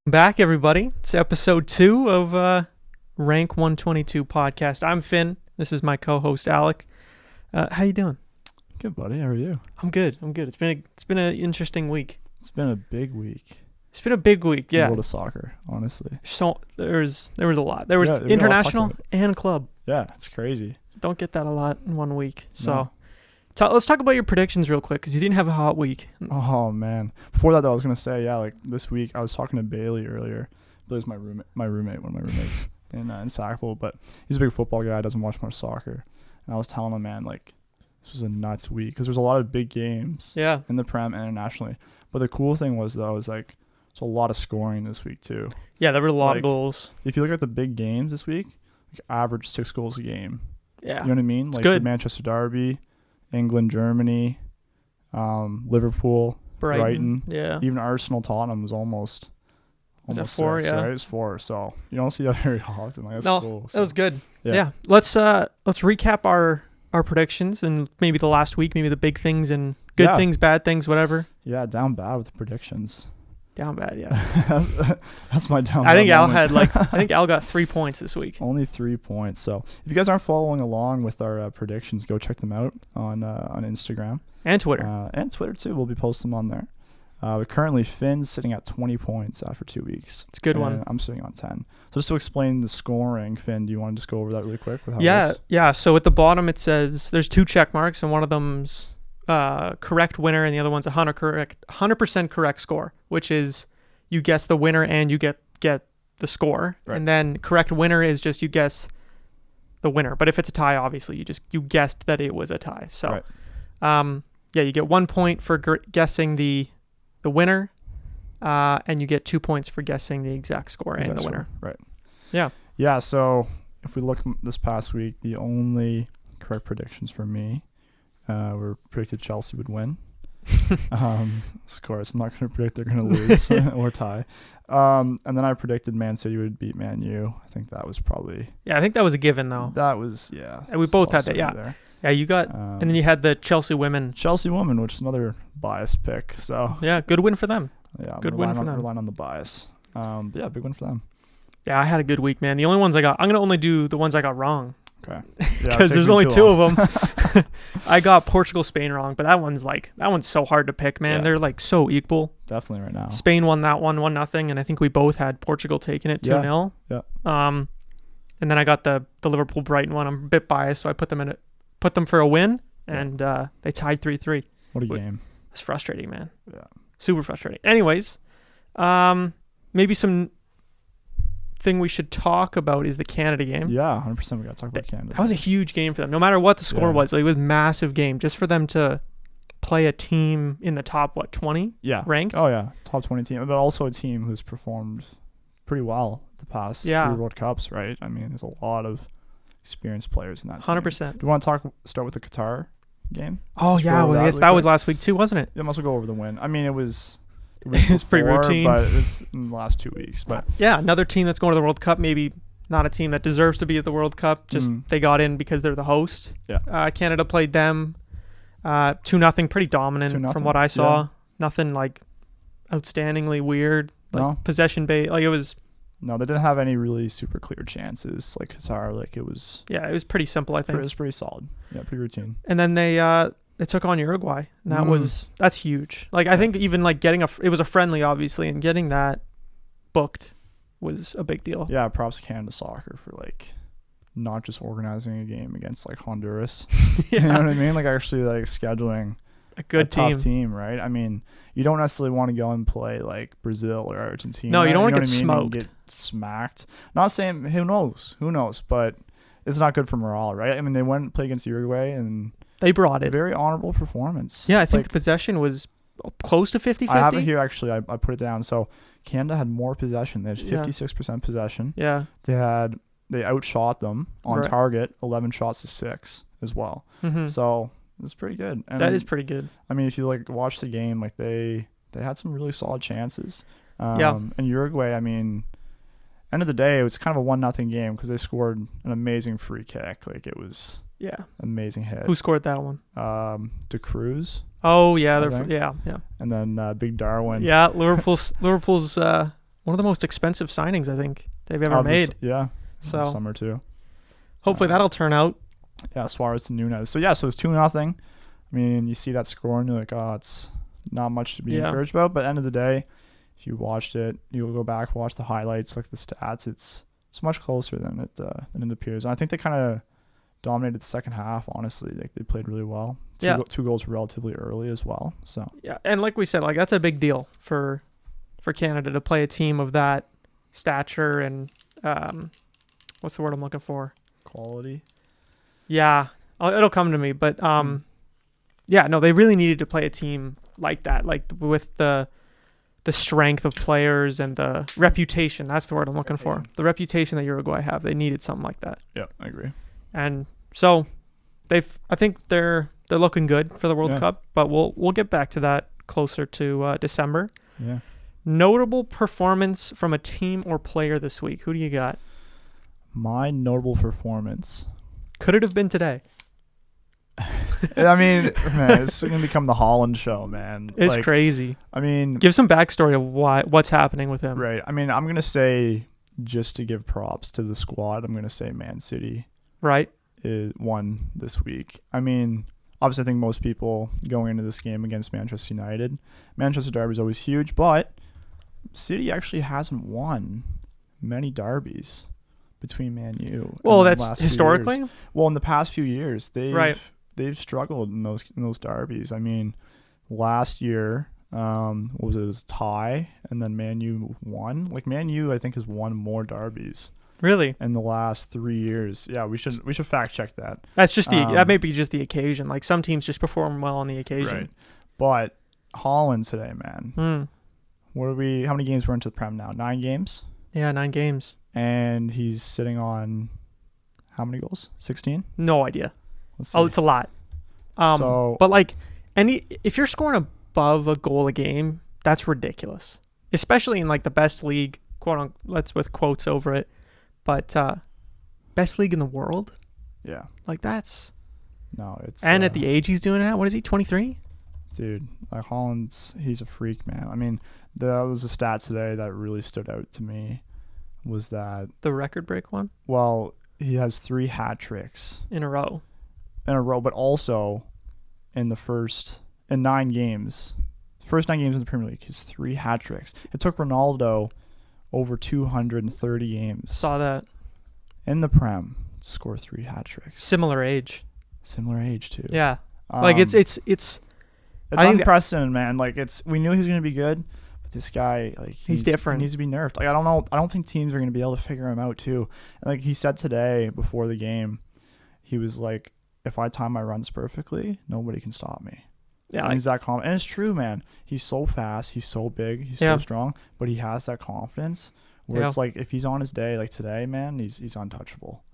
Back, everybody. It's episode 2 of Rank122 podcast. I'm Finn. This is my co-host Alec. How you doing? Good, buddy. How are you? I'm good. It's been an interesting week. It's been a big week. It's been a big week. Yeah. In the world of soccer, honestly. So there was a lot. There was Yeah, international and club. Yeah, it's crazy. Don't get that a lot in one week. So let's talk about your predictions real quick because you didn't have a hot week. Oh man. Before that, though, I was gonna say, like this week, I was talking to Bailey earlier. Bailey's my roommate, one of my roommates in Sackville, but he's a big football guy. Doesn't watch much soccer, and I was telling him, man, like this was a nuts week because there's a lot of big games. Yeah. In the Prem and internationally. But the cool thing was though, is like there's a lot of scoring this week too. Yeah, there were a lot of goals. If you look at the big games this week, like average 6 goals a game. Yeah. You know what I mean? Like good. The Manchester Derby, England, Germany, Liverpool, Brighton. Yeah. Even Arsenal, Tottenham was almost Was that 4? 6, yeah. right? It was 4. So you don't see that very often. Like, that's cool. That was good. Yeah. Yeah. Let's recap our predictions and maybe the last week, maybe the big things and good things, bad things, whatever. Yeah, down bad with the predictions. Down bad, yeah. That's my down bad. I think Al moment. I think Al got 3 points this week. Only 3 points. So if you guys aren't following along with our predictions, go check them out on Instagram. And Twitter. And Twitter too. We'll be posting them on there. But currently, Finn's sitting at 20 points after 2 weeks. It's a good one. I'm sitting on 10. So just to explain the scoring, Finn, do you want to just go over that really quick? With how it is? Yeah. So at the bottom it says there's 2 check marks and one of them's correct winner and the other one's 100% correct score, which is you guess the winner and you get the score. Right. And then correct winner is just you guess the winner. But if it's a tie, obviously you guessed that it was a tie. So right. you get 1 point for guessing the winner, and you get 2 points for guessing the exact score and the winner. Right. Yeah. Yeah. So if we look this past week, the only correct predictions for me were predicted Chelsea would win. Of course, I'm not going to predict they're going to lose or tie. And then I predicted Man City would beat Man U. I think that was probably. Yeah, I think that was a given though. That was yeah. And we both had that. Yeah. There. Yeah, you got, and then you had the Chelsea women, which is another biased pick. So yeah, good win for them. Yeah, good win for them. Relying on the bias. Yeah, big win for them. Yeah, I had a good week, man. The only ones I'm gonna only do the ones I got wrong. Okay. Because there's only 2 of them. I got Portugal, Spain wrong, but that one's so hard to pick, man. Yeah. They're like so equal. Definitely right now. Spain won that one 1-0, and I think we both had Portugal taking it 2-0. Yeah. And then I got the Liverpool Brighton one. I'm a bit biased, so I put them for a win, and they tied 3-3. What a game. It's frustrating, man. Yeah. Super frustrating. Anyways, maybe some thing we should talk about is the Canada game. Yeah, 100%. We got to talk about Canada. That was a huge game for them. No matter what the score was, it was a massive game just for them to play a team in the top 20 ranked. Oh yeah, top 20 team, but also a team who's performed pretty well the past 3 World Cups, right? I mean, there's a lot of experienced players in that team. 100%. Do you want to start with the Qatar game? Oh yeah, well, I guess that was last week too, wasn't it? Yeah, might as well go over the win. I mean, it was pretty routine, but it's in the last 2 weeks. But yeah, another team that's going to the World Cup, maybe not a team that deserves to be at the World Cup, just they got in because they're the host. Yeah. Canada played them 2-0, pretty dominant 2-0. from what I saw. Yeah. Nothing like outstandingly weird, possession based. Like it was. No, they didn't have any really super clear chances like Qatar. Like it was. Yeah, it was pretty simple. I think it was pretty solid. Yeah, pretty routine. And then they took on Uruguay. And that's huge. Like I think even like it was a friendly obviously, and getting that booked was a big deal. Yeah, props to Canada Soccer for like not just organizing a game against like Honduras. You know what I mean? Like actually like scheduling a good tough team, right? I mean, you don't necessarily want to go and play like Brazil or Argentina. No, you don't want to get smoked. Get smacked. Not saying who knows, but it's not good for morale, right? I mean, they went and played against Uruguay and they brought it. Very honorable performance. Yeah, I think the possession was close to 50-50. I have it here actually. I put it down. So Canada had more possession. They had 56% possession. Yeah. They outshot them on target, 11 shots to 6 as well. Mm-hmm. So it's pretty good. And that is pretty good. I mean, if you like watch the game, like they had some really solid chances. And Uruguay, I mean, end of the day, it was kind of a 1-0 game because they scored an amazing free kick. Like it was amazing hit. Who scored that one? De Cruz. Oh yeah, yeah. And then Big Darwin. Yeah, Liverpool's one of the most expensive signings I think they've ever made. Yeah. So summer too. Hopefully that'll turn out. Yeah, Suarez to Nunez. So it's 2-0. I mean, you see that score and you're like, oh, it's not much to be encouraged about. But at the end of the day, if you watched it, you'll go back, watch the highlights, like the stats. It's much closer than it appears. And I think they kind of dominated the second half. Honestly, like they played really well. Two goals relatively early as well. So yeah, and like we said, like that's a big deal for Canada to play a team of that stature and what's the word I'm looking for? Quality. Yeah, it'll come to me. But they really needed to play a team like that, like with the strength of players and the reputation. That's the word I'm looking for. The reputation that Uruguay have. They needed something like that. Yeah, I agree. And so I think they're looking good for the World Cup, but we'll get back to that closer to December. Yeah. Notable performance from a team or player this week. Who do you got? My notable performance. Could it have been today? I mean, man, it's going to become the Haaland show, man. It's crazy. I mean, give some backstory of what's happening with him. Right. I mean, I'm going to say, just to give props to the squad, I'm going to say Man City. Right. Won this week. I mean, obviously, I think most people going into this game against Manchester United, Manchester derby is always huge, but City actually hasn't won many derbies between Man U. Well, that's historically. Well, in the past few years, they've struggled in those derbies. I mean, last year it was a tie, and then Man U won. Like Man U, I think has won more derbies. Really? In the last 3 years. Yeah, we should fact check that. That's just that may be just the occasion. Like some teams just perform well on the occasion. Right. But Haaland today, man. How many games we're into the Prem now? 9 games? Yeah, 9 games. And he's sitting on how many goals? 16? No idea. It's a lot. But like if you're scoring above a goal a game, that's ridiculous. Especially in like the best league, quote unquote, let's with quotes over it. But best league in the world? Yeah. Like that's... No, it's... And at the age he's doing it at, what is he, 23? Dude, like he's a freak, man. I mean, there was a stat today that really stood out to me, was that... The record break one? Well, he has 3 hat tricks. In a row, but also in 9 games. First 9 games in the Premier League, he's 3 hat tricks. It took Ronaldo over 230 games. Saw that. In the Prem, score 3 hat tricks. Similar age too. Yeah. Like it's unprecedented, man. Like we knew he was going to be good, but this guy, like he's different. He needs to be nerfed. Like I don't know. I don't think teams are going to be able to figure him out too. And like he said today before the game, he was like, if I time my runs perfectly, nobody can stop me. Yeah, and he's that confident. And it's true, man. He's so fast. He's so big. He's so strong. But he has that confidence where it's like if he's on his day, like today, man, he's untouchable.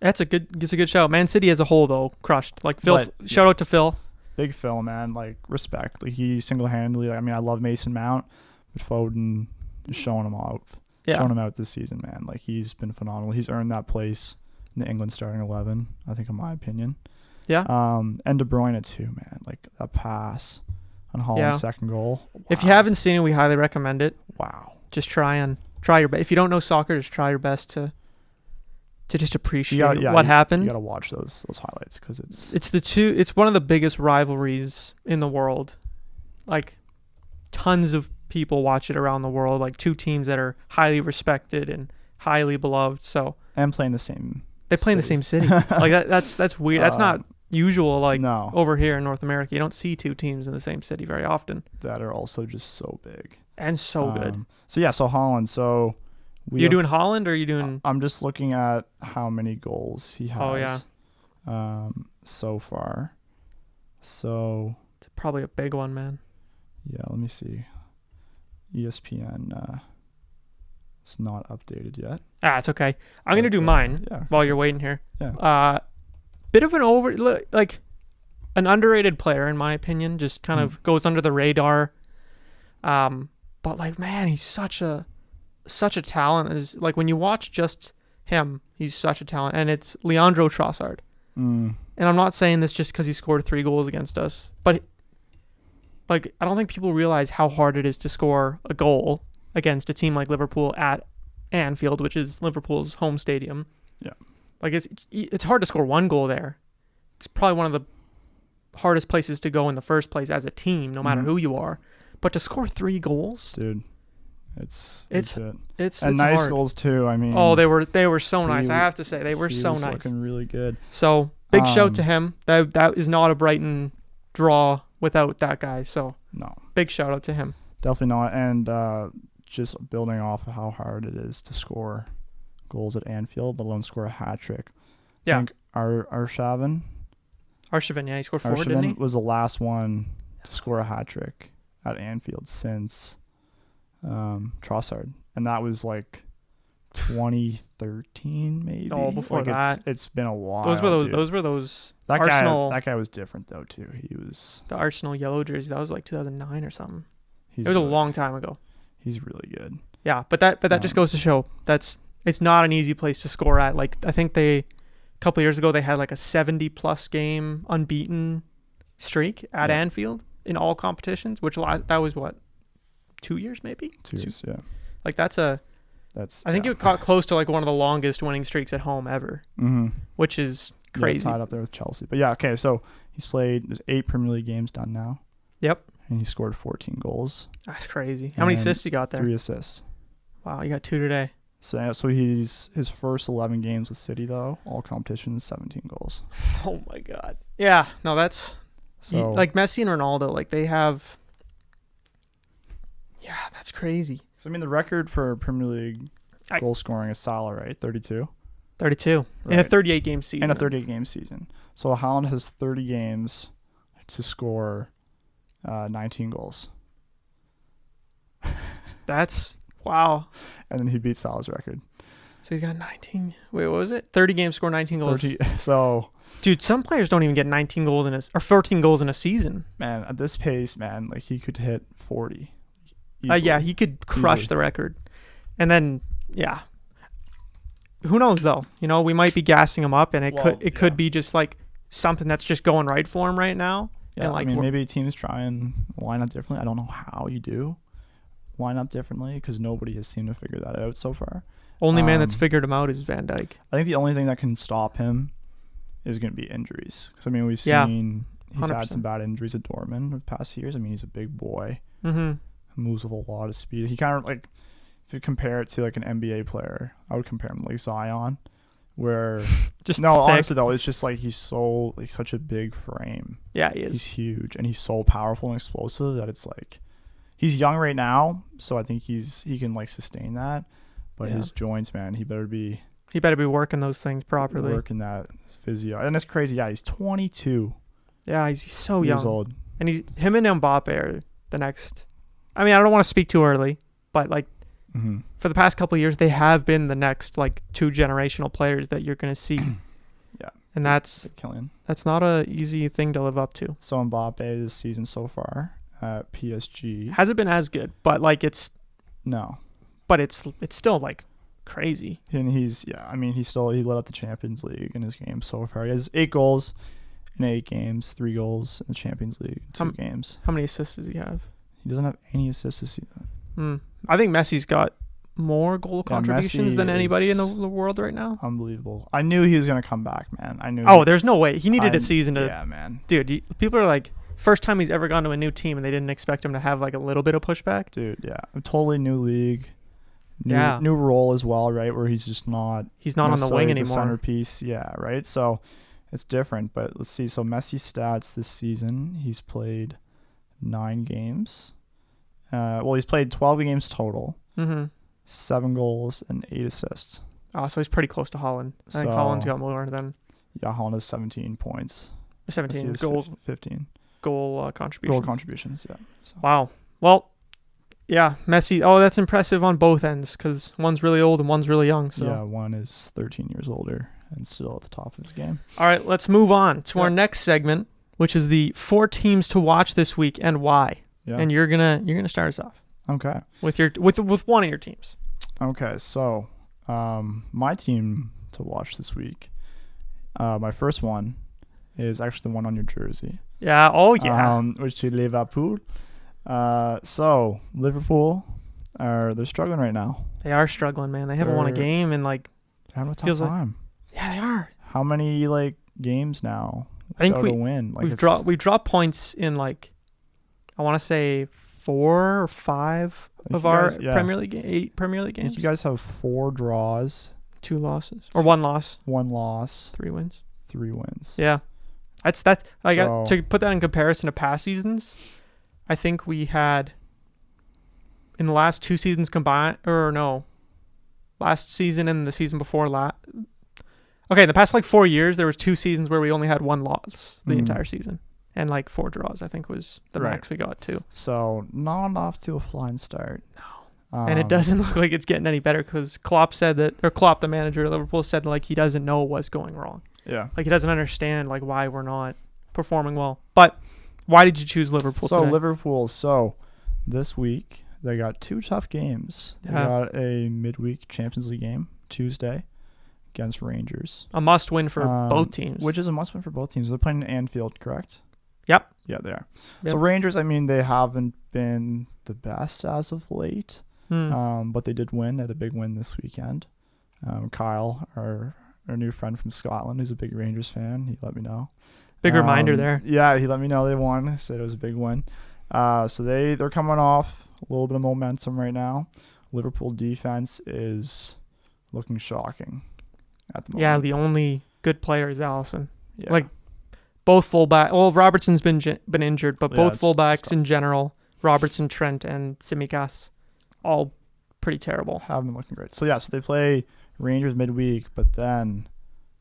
It's a good show. Man City as a whole, though, crushed. Like Phil, shout out to Phil. Big Phil, man. Like respect. Like he single-handedly. Like, I mean, I love Mason Mount, but Foden is showing him out. Yeah. Showing him out this season, man. Like he's been phenomenal. He's earned that place in the England starting 11. I think, in my opinion. Yeah. And De Bruyne too, man. Like that pass on Haaland's second goal. Wow. If you haven't seen it, we highly recommend it. Wow. Just try your best. If you don't know soccer, just try your best to just appreciate what happened. You gotta watch those highlights because it's one of the biggest rivalries in the world. Like tons of people watch it around the world. Like 2 teams that are highly respected and highly beloved. So and playing the same. They play in the same city. Like that's weird. That's not usual. Like over here in North America, you don't see 2 teams in the same city very often. That are also just so big and so good. So Haaland. So you're doing Haaland, or are you doing? I'm just looking at how many goals he has. Oh yeah. So far. So it's probably a big one, man. Yeah. Let me see. ESPN. It's not updated yet. It's okay. I'm going to do mine while you're waiting here. Yeah. Bit of an underrated player, in my opinion, just kind of goes under the radar. But like, man, he's such a talent. Is like when you watch just him, he's such a talent. And it's Leandro Trossard. And I'm not saying this just because he scored 3 goals against us, but like, I don't think people realize how hard it is to score a goal against a team like Liverpool at Anfield, which is Liverpool's home stadium. Yeah. Like it's hard to score one goal there. It's probably one of the hardest places to go in the first place as a team, no matter who you are. But to score 3 goals, dude, it's nice hard. Goals too. I mean, they were so nice. I have to say they were so nice. Looking really good. So big shout to him. That is not a Brighton draw without that guy. So no, big shout out to him. Definitely not. And just building off of how hard it is to score goals at Anfield, let alone score a hat trick. Yeah. I think Arshavin, yeah, he scored 4, didn't he? Was the last one to score a hat trick at Anfield since Trossard, and that was like 2013 maybe. Oh, before that, it's been a while. Those were those that Arsenal. That guy was different though too. He was the Arsenal yellow jersey. That was like 2009 or something. It was really, a long time ago. He's really good. Yeah, but that just goes to show it's not an easy place to score at. Like I think a couple of years ago they had like a 70+ game unbeaten streak at Anfield in all competitions, which that was what, 2 years maybe? 2 years, yeah. Like I think it got close to like one of the longest winning streaks at home ever, which is crazy. Tied up there with Chelsea. But yeah, okay, so he's played, there's 8 Premier League games done now. Yep. And he scored 14 goals. That's crazy. How many assists you got there? 3 assists. Wow, you got 2 today. So he's his first 11 games with City though, all competitions, 17 goals. Oh my God. Yeah, no, that's like Messi and Ronaldo, like they have. Yeah, that's crazy. So I mean, the record for Premier League goal scoring is Salah, right? 32. 32 right. In a 38-game season. In a 38-game season. So Haaland has 30 games to score 19 goals. That's wow. And then he beat Salah's record. So he's got 19. Wait, what was it? 30 games, score 19 goals. 30, so, dude, some players don't even get 19 goals or 14 goals in a season. Man, at this pace, man, like he could hit 40. Yeah, he could crush the record. And then, yeah. Who knows though? You know, we might be gassing him up, and it could be just like something that's just going right for him right now. Yeah, and like, I mean, maybe teams try and line up differently. I don't know how you do line up differently because nobody has seemed to figure that out so far. Only man that's figured him out is Van Dijk. I think the only thing that can stop him is going to be injuries. Because, I mean, we've seen he's 100%. Had some bad injuries at Dortmund the past few years. I mean, he's a big boy. Mm-hmm. Moves with a lot of speed. He kind of like, if you compare it to like an NBA player, I would compare him to like Zion, where just no, thick. Honestly though, it's just like he's so like such a big frame. Yeah, he is. He's huge and he's so powerful and explosive that it's like he's young right now, so I think he can like sustain that. But his joints, man, he better be working those things properly. Working that physio, and it's crazy. Yeah, he's 22. Yeah, he's so young. Years old, and him and Mbappe are the next. I mean, I don't want to speak too early, but like for the past couple of years, they have been the next like 2 generational players that you're gonna see. Yeah, and that's not a easy thing to live up to. So Mbappe this season so far at PSG hasn't been as good, but like it's still like crazy. And he lit up the Champions League in his game so far. He has 8 goals in 8 games, 3 goals in the Champions League, 2 games. How many assists does he have? He doesn't have any assists this season. I think Messi's got more goal contributions than anybody in the world right now. Unbelievable. I knew he was going to come back, man. I knew. Oh, there's no way. He needed a season to. Yeah, man. Dude, people are like, first time he's ever gone to a new team and they didn't expect him to have like a little bit of pushback. Dude, yeah. A totally new league. New role as well, right? Where he's just not. He's not on the wing anymore. The centerpiece, yeah, right. So it's different, but let's see. So Messi's stats this season, he's played 9 games. He's played 12 games total. 7 goals and 8 assists. Oh, so he's pretty close to Haaland. I think Haaland's got more than. Yeah, Haaland has 17 points. 17 goals. 15 goal contributions. Goal contributions, yeah. So. Wow. Well, yeah, Messi. Oh, that's impressive on both ends because one's really old and one's really young. So yeah, one is 13 years older and still at the top of his game. All right, let's move on to our next segment, which is the 4 teams to watch this week and why. Yeah. And you're gonna start us off. Okay. With one of your teams. Okay, so my team to watch this week. My first one is actually the one on your jersey. Yeah. Oh yeah. Which is Liverpool. So Liverpool they're struggling right now. They are struggling, man. They haven't won a game in like. They're having a tough feels like- time. Yeah, they are. How many like games now? I think without a win. Like we've dropped points in like, I want to say 4 or 5 of our Premier League 8 Premier League I games. think you guys have 4 draws, 2 losses or 1 loss, 1 loss, 3 wins. 3 wins. Yeah, that's I got to put that in comparison to past seasons. I think we had in the last 2 seasons combined, or no, last season and the season before Okay, in the past like 4 years, there was 2 seasons where we only had 1 loss the entire season, and like 4 draws. I think was the max we got too. So not off to a flying start. No, and it doesn't look like it's getting any better because Klopp, the manager of Liverpool, said like he doesn't know what's going wrong. Yeah, like he doesn't understand like why we're not performing well. But why did you choose Liverpool? So today? Liverpool. So this week they got 2 tough games. They got a midweek Champions League game Tuesday against Rangers. A must-win for both teams. Which is a must-win for both teams. They're playing in Anfield, correct? Yep. Yeah, they are. Yep. So Rangers, I mean, they haven't been the best as of late, but they did win at a big win this weekend. Kyle, our new friend from Scotland, who's a big Rangers fan, he let me know. Big reminder there. Yeah, he let me know they won. He said it was a big win. So they're coming off a little bit of momentum right now. Liverpool defense is looking shocking at the moment. Yeah, the only good player is Alisson. Yeah. Like both fullback. Well, Robertson's been injured, but both fullbacks in general, Robertson, Trent, and Tsimikas, all pretty terrible. Have been looking great. So yeah, so they play Rangers midweek, but then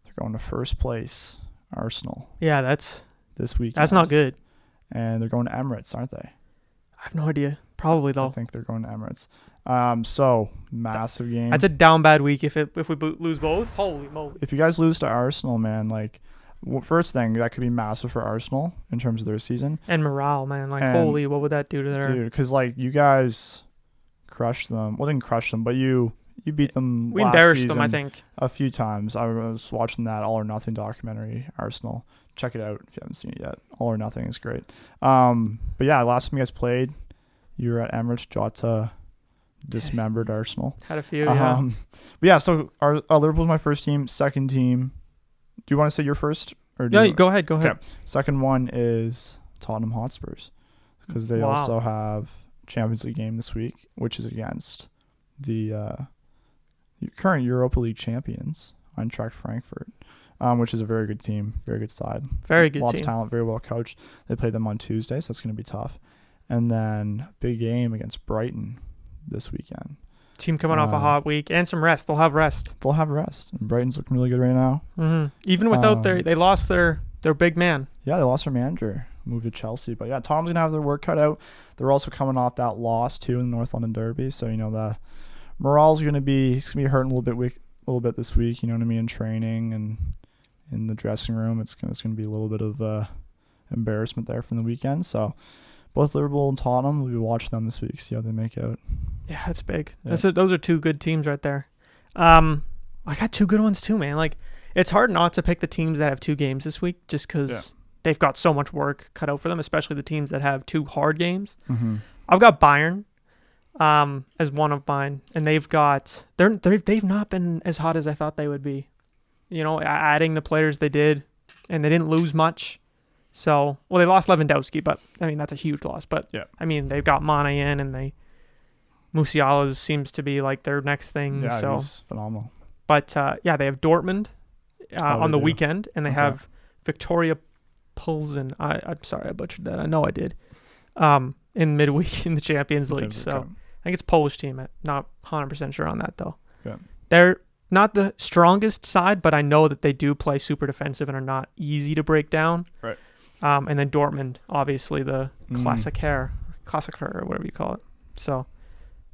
they're going to first place, Arsenal. Yeah, that's this week. That's not good. And they're going to Emirates, aren't they? I have no idea. Probably though. I think they're going to Emirates. So massive game. That's a down bad week if we lose both. Holy moly! If you guys lose to Arsenal, man, like first thing that could be massive for Arsenal in terms of their season and morale, man. Like holy, what would that do to their dude? Because like you guys crushed them. Well, didn't crush them, but you beat them. We embarrassed them, I think, a few times. I was watching that All or Nothing documentary, Arsenal. Check it out if you haven't seen it yet. All or Nothing is great. But yeah, last time you guys played, you were at Emirates. Jota dismembered Arsenal. Had a few, yeah. But yeah, so Liverpool's my first team. Second team. Do you want to say your first? Or go ahead. Okay. Second one is Tottenham Hotspurs because they also have Champions League game this week, which is against the current Europa League champions, Eintracht Frankfurt, which is a very good team, very good side. Very good Lots team. of talent, very well coached. They play them on Tuesday, so that's going to be tough. And then big game against Brighton this weekend. Team coming off a hot week and some rest. They'll have rest. And Brighton's looking really good right now. Mm-hmm. Even without they lost their big man. Yeah, they lost their manager, moved to Chelsea. But yeah, Tottenham's gonna have their work cut out. They're also coming off that loss too in the North London Derby, so you know the morale's gonna be hurting a little bit this week. You know what I mean? In training and in the dressing room, it's gonna be a little bit of embarrassment there from the weekend. So both Liverpool and Tottenham, we'll be watching them this week, see how they make out. Yeah, that's big. Yeah. Those are 2 good teams right there. I got 2 good ones too, man. Like it's hard not to pick the teams that have 2 games this week just because they've got so much work cut out for them, especially the teams that have 2 hard games. Mm-hmm. I've got Bayern as one of mine, and they've not been as hot as I thought they would be. You know, adding the players they did, and they didn't lose much. So, well, they lost Lewandowski, but I mean that's a huge loss. But I mean they've got Mane in, and Musiala seems to be like their next thing. Yeah, so he's phenomenal. But they have Dortmund on the weekend, and they have Victoria Pilsen. I'm sorry I butchered that. I know I did. In midweek in the Champions League. So I think it's a Polish team. I'm not 100% sure on that though. Okay. They're not the strongest side, but I know that they do play super defensive and are not easy to break down. Right. And then Dortmund, obviously the Klassiker or whatever you call it. So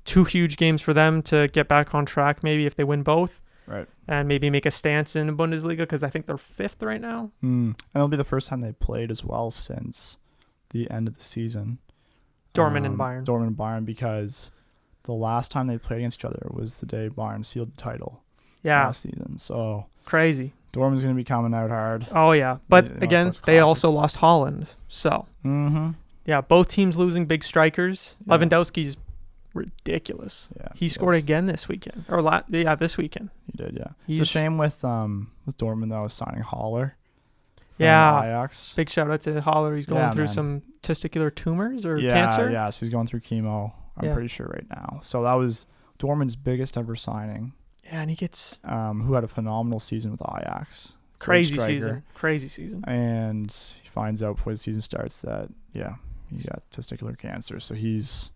2 huge games for them to get back on track, maybe if they win both. Right. And maybe make a stance in the Bundesliga because I think they're 5th right now. And it'll be the first time they played as well since the end of the season. Dortmund and Bayern, because the last time they played against each other was the day Bayern sealed the title last season. So crazy. Dortmund's going to be coming out hard. Oh, yeah. But again, they also lost Holland. So, yeah, both teams losing big strikers. Yeah. Lewandowski's ridiculous. Yeah, He scored again this weekend. This weekend. He did, yeah. He's it's a shame with Dortmund, though, signing Haller from Yeah. Ajax. Big shout out to Haller. He's going through some testicular tumors or cancer. Yeah, so he's going through chemo, I'm pretty sure, right now. So that was Dortmund's biggest ever signing. Yeah, and he gets... who had a phenomenal season with Ajax. Crazy season. And he finds out before the season starts that, he got testicular cancer. So he's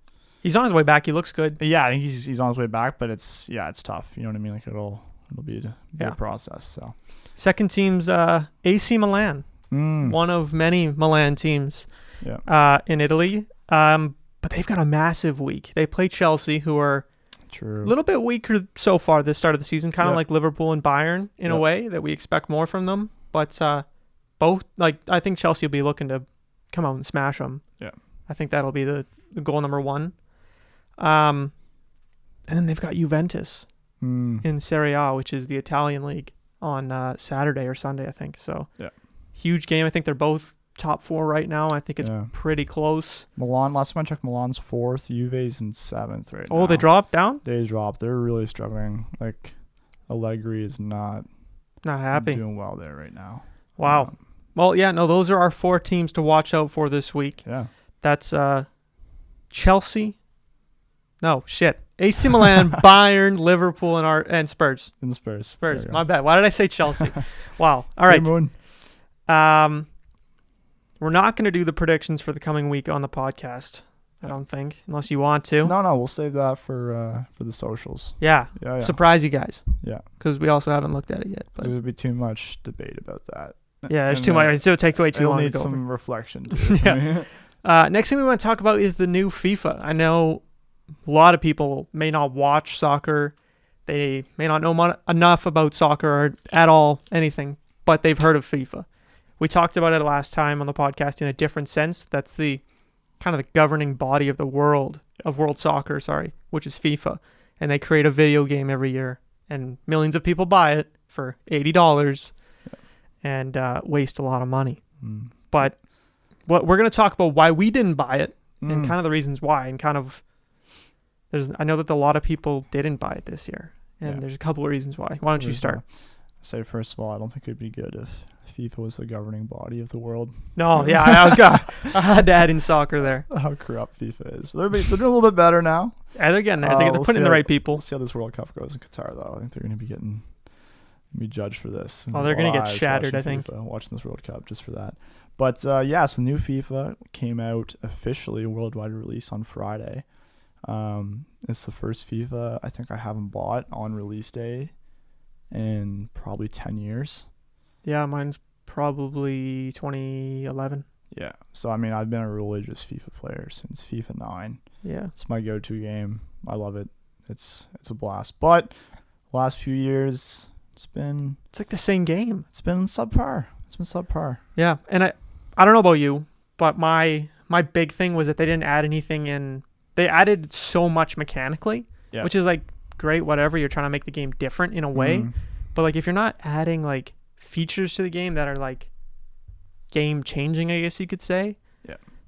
on his way back. He looks good. Yeah, I think he's on his way back, but it's tough. You know what I mean? Like it'll be a process. So second team's AC Milan, one of many Milan teams in Italy. But they've got a massive week. They play Chelsea, who are a little bit weaker so far this start of the season, kind of like Liverpool and Bayern in a way that we expect more from them. But I think Chelsea will be looking to come out and smash them. Yeah, I think that'll be the goal number one. And then they've got Juventus in Serie A, which is the Italian league, on Saturday or Sunday, I think. So huge game. I think they're both top 4 right now. I think it's pretty close. Milan, last time I checked, Milan's 4th, Juve's in 7th right now. Oh, they dropped down? They dropped. They're really struggling. Like, Allegri is not happy. Doing well there right now. Wow. Well, those are our 4 teams to watch out for this week. Yeah. That's Chelsea. No, shit. AC Milan, Bayern, Liverpool, and Spurs. And Spurs. Spurs. My bad. Why did I say Chelsea? Wow. All right. We're not going to do the predictions for the coming week on the podcast, I don't think, unless you want to. No, we'll save that for the socials. Yeah. Surprise you guys. Yeah. Because we also haven't looked at it yet. But there's going to be too much debate about that. Yeah, there's too much. It'll take way too long. It'll need some reflection to it. Next thing we want to talk about is the new FIFA. I know a lot of people may not watch soccer. They may not know enough about soccer or at all anything, but they've heard of FIFA. We talked about it last time on the podcast in a different sense. That's the kind of the governing body of world soccer, which is FIFA. And they create a video game every year, and millions of people buy it for $80 and waste a lot of money. But we're going to talk about why we didn't buy it and kind of the reasons why, and kind of I know that a lot of people didn't buy it this year, and there's a couple of reasons why. Why don't you start? Say first of all, I don't think it'd be good if FIFA was the governing body of the world. No, I had to add in soccer there. How corrupt FIFA is. They're doing a little bit better now. Yeah, they're getting there. They're putting in the right people. We'll see how this World Cup goes in Qatar, though. I think they're going to be judged for this. Oh, they're going to get shattered, I think. Watching this World Cup just for that. But so new FIFA came out officially, worldwide release on Friday. It's the first FIFA I think I haven't bought on release day in probably 10 years. Yeah, mine's probably 2011. Yeah. So, I mean, I've been a religious FIFA player since FIFA 9. Yeah. It's my go-to game. I love it. It's a blast. But last few years, it's like the same game. It's been subpar. Yeah. And I don't know about you, but my big thing was that they didn't add anything in. They added so much mechanically, which is like great, whatever. You're trying to make the game different in a way. But like if you're not adding like features to the game that are like game changing, I guess you could say,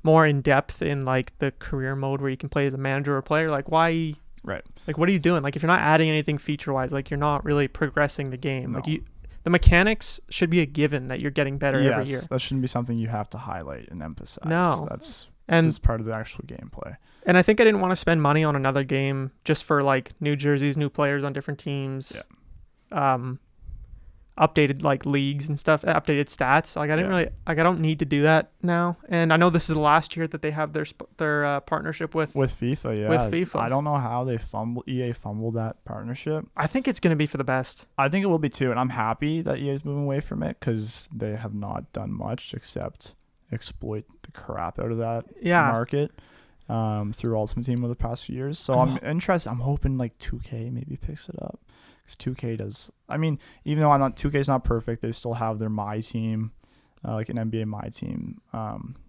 more in depth in like the career mode where you can play as a manager or player, like why? Right. Like what are you doing? Like if you're not adding anything feature wise, like you're not really progressing the game. No. Like the mechanics should be a given that you're getting better every year. That shouldn't be something you have to highlight and emphasize. No. That's just part of the actual gameplay. And I think I didn't want to spend money on another game just for like new jerseys, new players on different teams, updated like leagues and stuff, updated stats. Like I don't need to do that now. And I know this is the last year that they have their partnership with FIFA. Yeah, with FIFA. I don't know how EA fumbled that partnership. I think it's going to be for the best. I think it will be too, and I'm happy that EA is moving away from it because they have not done much except exploit the crap out of that market. Through Ultimate Team over the past few years. So I'm interested. I'm hoping like 2K maybe picks it up. Because 2K does. I mean, even though 2K's not perfect, they still have their My Team, like an NBA My Team,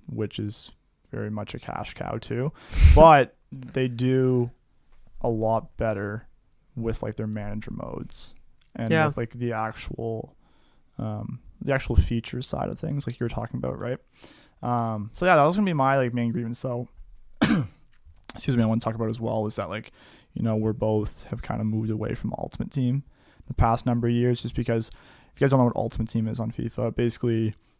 which is very much a cash cow too. But they do a lot better with like their manager modes and with like the actual features side of things, like you were talking about, right? So that was gonna be my like main grievance. So I want to talk about as well was that, like, we're both have kind of moved away from Ultimate Team the past number of years, just because if you guys don't know what Ultimate Team is on FIFA,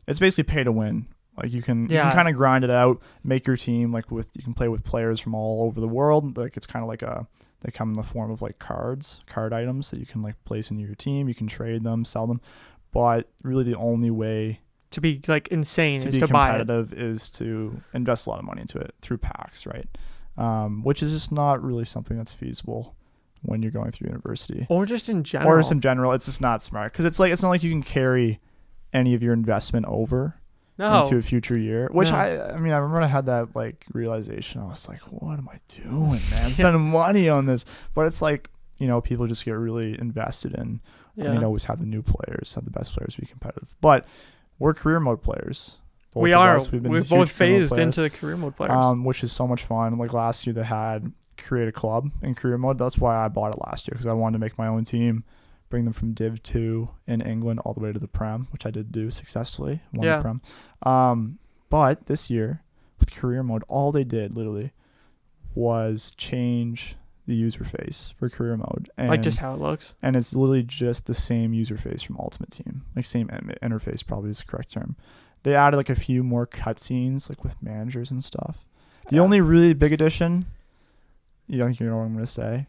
it's basically pay to win. Like you can kind of grind it out, make your team you can play with players from all over the world. Like it's kind of like they come in the form of like card items that you can like place into your team. You can trade them, sell them, but really the only way to be like insane to is be to buy it. competitive is to invest a lot of money into it through packs, right? Which is just not really something that's feasible when you're going through university or just in general. It's just not smart because it's not like you can carry any of your investment over into a future year. Which I mean, I remember I had that like realization. I was like, what am I doing, man? Spending money on this, but it's like people just get really invested in. And always have the new players, have the best players be competitive. But we're career mode players. We are. We've both phased into career mode players, which is so much fun. Like last year, they had create a club in career mode. That's why I bought it last year, because I wanted to make my own team, bring them from Div 2 in England all the way to the Prem, which I did do successfully. Won the Prem. But this year with career mode, all they did literally was change the user face for career mode, and like just how it looks. And it's literally just the same user face from Ultimate Team, like same interface, probably is the correct term. They added like a few more cutscenes, like with managers and stuff. The only really big addition, you think you know what I'm gonna say,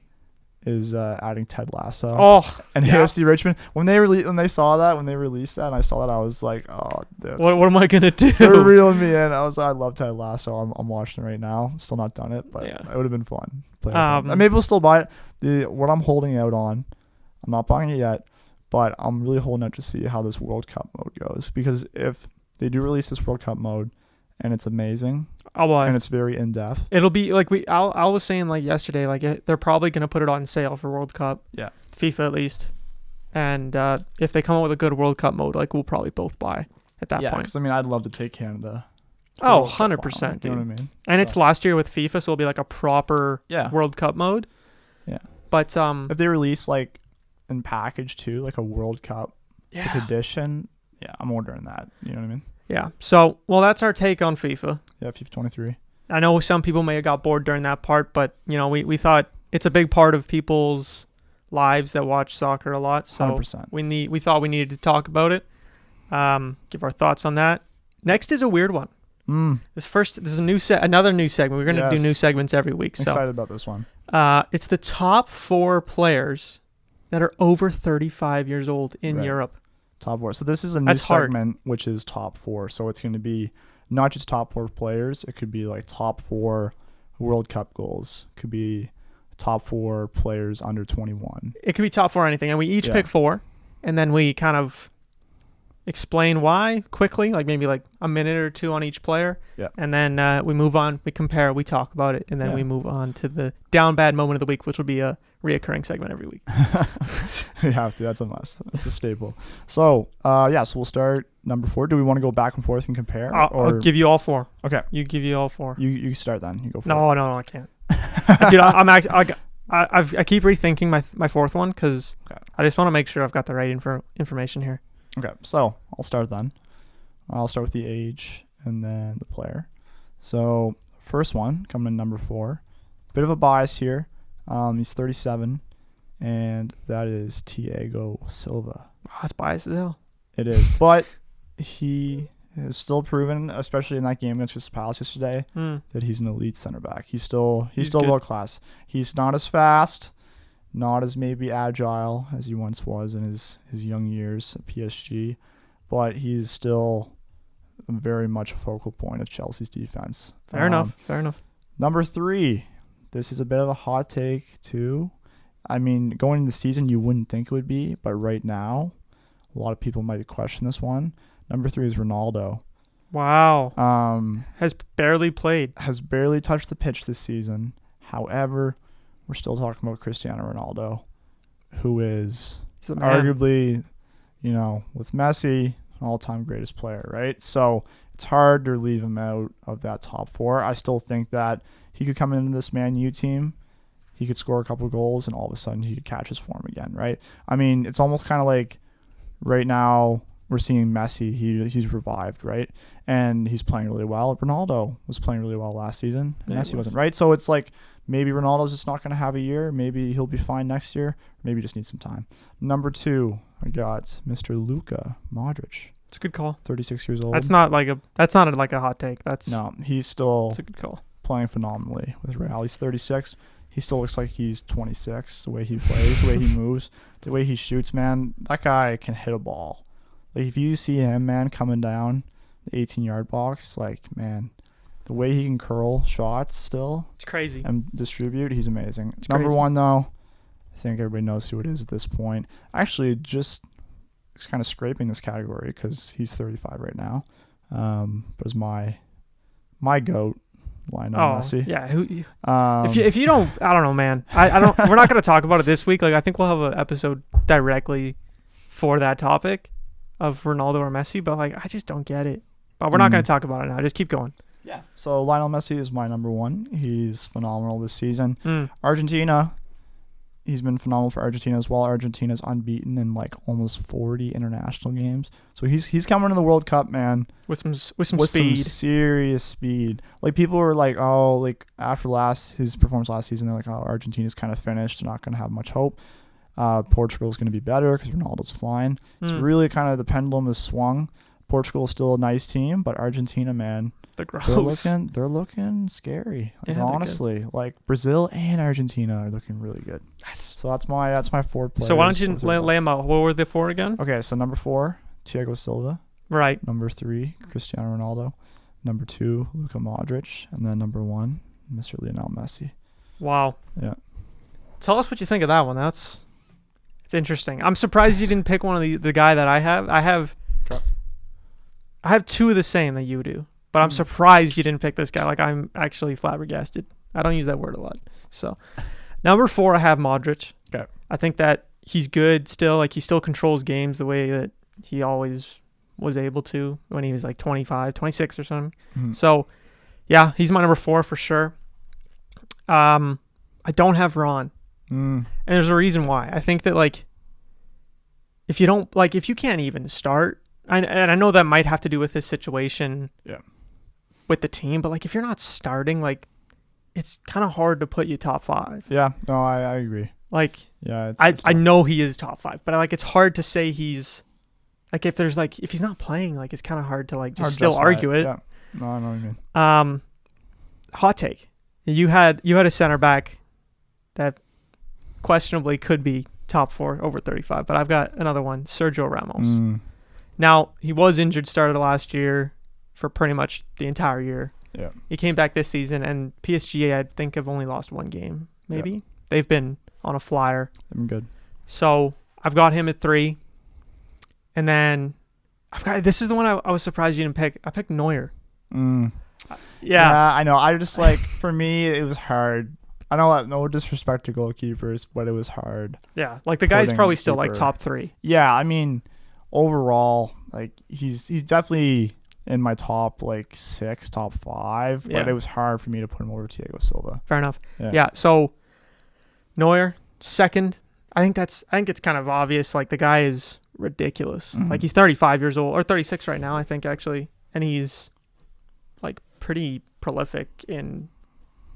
is adding Ted Lasso and AFC Richmond. When they released that, and I saw that, I was like, oh, what am I gonna do? They're reeling me in. I love Ted Lasso. I'm watching it right now. Still not done it, but it would have been fun. Maybe we'll still buy it. What I'm holding out on, I'm not buying it yet, but I'm really holding out to see how this World Cup mode goes, because if they do release this World Cup mode and it's amazing, and it's very in depth, it'll be like I was saying like yesterday, like they're probably gonna put it on sale for World Cup. Yeah, FIFA at least, and if they come up with a good World Cup mode, like we'll probably both buy at that point. Yeah, because I mean, I'd love to take Canada. 100%, dude. You know what I mean? And it's last year with FIFA, so it'll be like a proper World Cup mode. Yeah. But if they release like in package too, like a World Cup edition, I'm ordering that. You know what I mean? Yeah. So, that's our take on FIFA. Yeah, FIFA 23. I know some people may have got bored during that part, but we thought it's a big part of people's lives that watch soccer a lot. So 100%. we thought we needed to talk about it. Give our thoughts on that. Next is a weird one. This is another new segment. We're going to do new segments every week. I'm excited about this one. It's the top 4 players that are over 35 years old in Europe. Top 4. So this is a new segment, which is top 4. So it's going to be not just top 4 players. It could be like top 4 World Cup goals. It could be top 4 players under 21. It could be top 4 anything. And we each pick 4. And then we kind of explain why quickly, like maybe like a minute or 2 on each player. Yeah. And then we move on, we compare, we talk about it, and then we move on to the down bad moment of the week, which will be a reoccurring segment every week. We have to. That's a must. That's a staple. So, so we'll start number 4. Do we want to go back and forth and compare? I'll give you all 4. Okay. You give you all 4. You start then. You go for it. No, I can't. Dude, I keep rethinking my 4th one because I just want to make sure I've got the right information here. Okay, so I'll start then. I'll start with the age and then the player. So first one, coming in number 4. Bit of a bias here. He's 37, and that is Tiego Silva. Oh, that's biased as hell. It is, but he has still proven, especially in that game against Crystal Palace yesterday, that he's an elite center back. He's still world class. He's not as fast, not as maybe agile as he once was in his young years at PSG, but he's still very much a focal point of Chelsea's defense. Fair enough. Number 3, this is a bit of a hot take too. I mean, going into the season, you wouldn't think it would be, but right now, a lot of people might question this one. Number 3 is Ronaldo. Wow. Has barely played. Has barely touched the pitch this season. However, we're still talking about Cristiano Ronaldo, who is arguably, with Messi, an all-time greatest player, right? So it's hard to leave him out of that top 4. I still think that he could come into this Man U team, he could score a couple of goals, and all of a sudden he could catch his form again, right? I mean, it's almost kind of like right now we're seeing Messi. He's revived, right? And he's playing really well. Ronaldo was playing really well last season. And Messi wasn't, right? So it's like maybe Ronaldo's just not going to have a year. Maybe he'll be fine next year. Maybe just need some time. Number 2, I got Mr. Luka Modric. It's a good call. 36 years old. That's not like a hot take. No, he's still it's a good call. Playing phenomenally with Real. He's 36. He still looks like he's 26. The way he plays, the way he moves, the way he shoots, man. That guy can hit a ball. Like if you see him, man, coming down the 18-yard box, like man, the way he can curl shots still. It's crazy. And distribute, he's amazing. It's Number crazy. 1 though, I think everybody knows who it is at this point. Actually, just he's kind of scraping this category because he's 35 right now. But is my GOAT, Lionel Messi. Yeah. If you don't, I don't know, man. I don't. We're not gonna talk about it this week. Like I think we'll have an episode directly for that topic of Ronaldo or Messi. But like I just don't get it. But we're not gonna talk about it now. Just keep going. Yeah. So Lionel Messi is my number 1. He's phenomenal this season. Mm. Argentina. He's been phenomenal for Argentina as well. Argentina's unbeaten in like almost 40 international games. So he's coming to the World Cup, man. With some speed. Some serious speed. Like people were like, oh, like after his performance last season, they're like, oh, Argentina's kind of finished. They're not going to have much hope. Portugal's going to be better because Ronaldo's flying. It's really kind of the pendulum has swung. Portugal's still a nice team, but Argentina, man, they're looking scary. Like, honestly, like Brazil and Argentina are looking really good. So that's my 4 players. So why don't you lay them out? What were the 4 again? Okay, so number 4, Tiego Silva. Right. Number 3, Cristiano Ronaldo. Number 2, Luka Modric, and then number 1, Mr. Lionel Messi. Wow. Yeah. Tell us what you think of that one. It's interesting. I'm surprised you didn't pick one of the guy that I have. I have 2 of the same that you do. But I'm surprised you didn't pick this guy. Like, I'm actually flabbergasted. I don't use that word a lot. So, number 4, I have Modric. Okay. I think that he's good still. Like, he still controls games the way that he always was able to when he was like 25, 26 or something. Mm-hmm. So, yeah, he's my number 4 for sure. I don't have Ron. And there's a reason why. I think that, like, if you can't even start, and I know that might have to do with his situation. Yeah. With the team, but like if you're not starting, like it's kind of hard to put you top 5. Yeah, no, I agree. Like, yeah, I know he is top 5, but like it's hard to say he's like if he's not playing, like it's kind of hard to like just still argue it. Yeah, no, I know what you mean. Hot take: you had a center back that questionably could be top 4 over 35, but I've got another one, Sergio Ramos. Now he was injured, started last year. For pretty much the entire year. Yeah. He came back this season, and PSG, I think, have only lost 1 game, maybe. Yeah. They've been on a flyer. I'm good. So I've got him at 3. And then this is the one I was surprised you didn't pick. I picked Neuer. Yeah, I know. I just like, for me, it was hard. I know, no disrespect to goalkeepers, but it was hard. Yeah, like the guy's probably still like top 3. Yeah, I mean, overall, like he's definitely in my top like 6, top 5, but it was hard for me to put him over Tiego Silva. Fair enough. Yeah. So Neuer, 2nd. I think it's kind of obvious. Like the guy is ridiculous. Like he's 35 years old or 36 right now, I think actually, and he's like pretty prolific in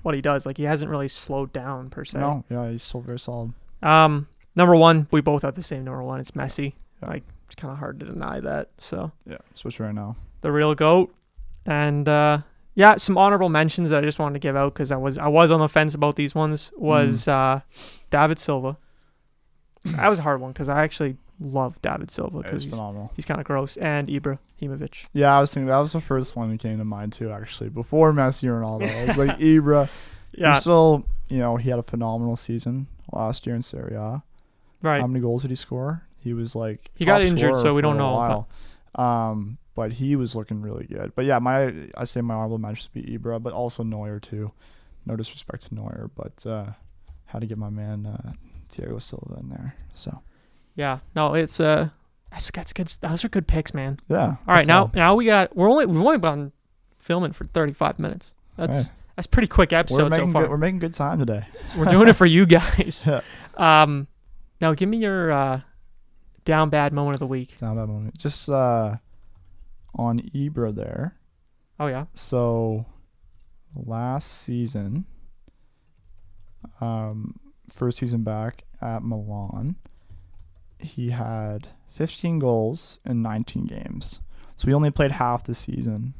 what he does. Like he hasn't really slowed down per se. No, yeah, he's still very solid. Number 1, we both have the same number 1. It's Messi. Yeah. Like it's kind of hard to deny that. So yeah, switch right now. The real GOAT. And some honorable mentions that I just wanted to give out because I was on the fence about these ones was David Silva. That was a hard one because I actually love David Silva because he's phenomenal. He's kind of gross. And Ibrahimovic. Yeah, I was thinking that was the first one that came to mind too, actually. Before Messi or Ronaldo, I was like Ibra. Yeah. He's still, he had a phenomenal season last year in Serie A. Right. How many goals did he score? He was like he got injured, so we don't know. But he was looking really good. But yeah, I say my honorable mentions would be Ibra, but also Neuer too. No disrespect to Neuer, but had to get my man Tiego Silva in there. So yeah, no, it's that's good. Those are good picks, man. Yeah. All right, now we've only been filming for 35 minutes. That's pretty quick episode so far. We're making good time today. So we're doing it for you guys. Yeah. Now give me your down bad moment of the week. Down bad moment. Just on Ibra there. Oh yeah. So last season, first season back at Milan, he had 15 goals in 19 games. So he only played half the season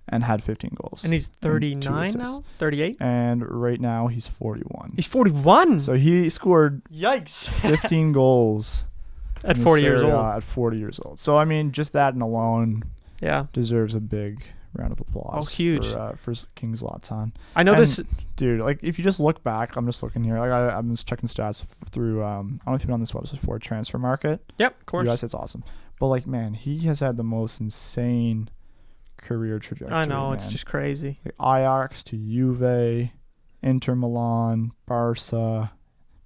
and had 15 goals. And he's 39 now? 38? And right now he's 41. He's 41? So he scored Yikes. 15 goals At in 40 Serie years A old. At 40 years old. So, I mean, just that and alone Yeah. deserves a big round of applause. Oh, huge. For King Zlatan. I know this. Dude, like, if you just look back, I'm just looking here. Like, I'm just checking stats through, I don't know if you've been on this website before, Transfer Market. Yep, of course. You guys, it's awesome. But, like, man, he has had the most insane career trajectory. I know, man. it's just crazy. Like Ajax to Juve, Inter Milan, Barca,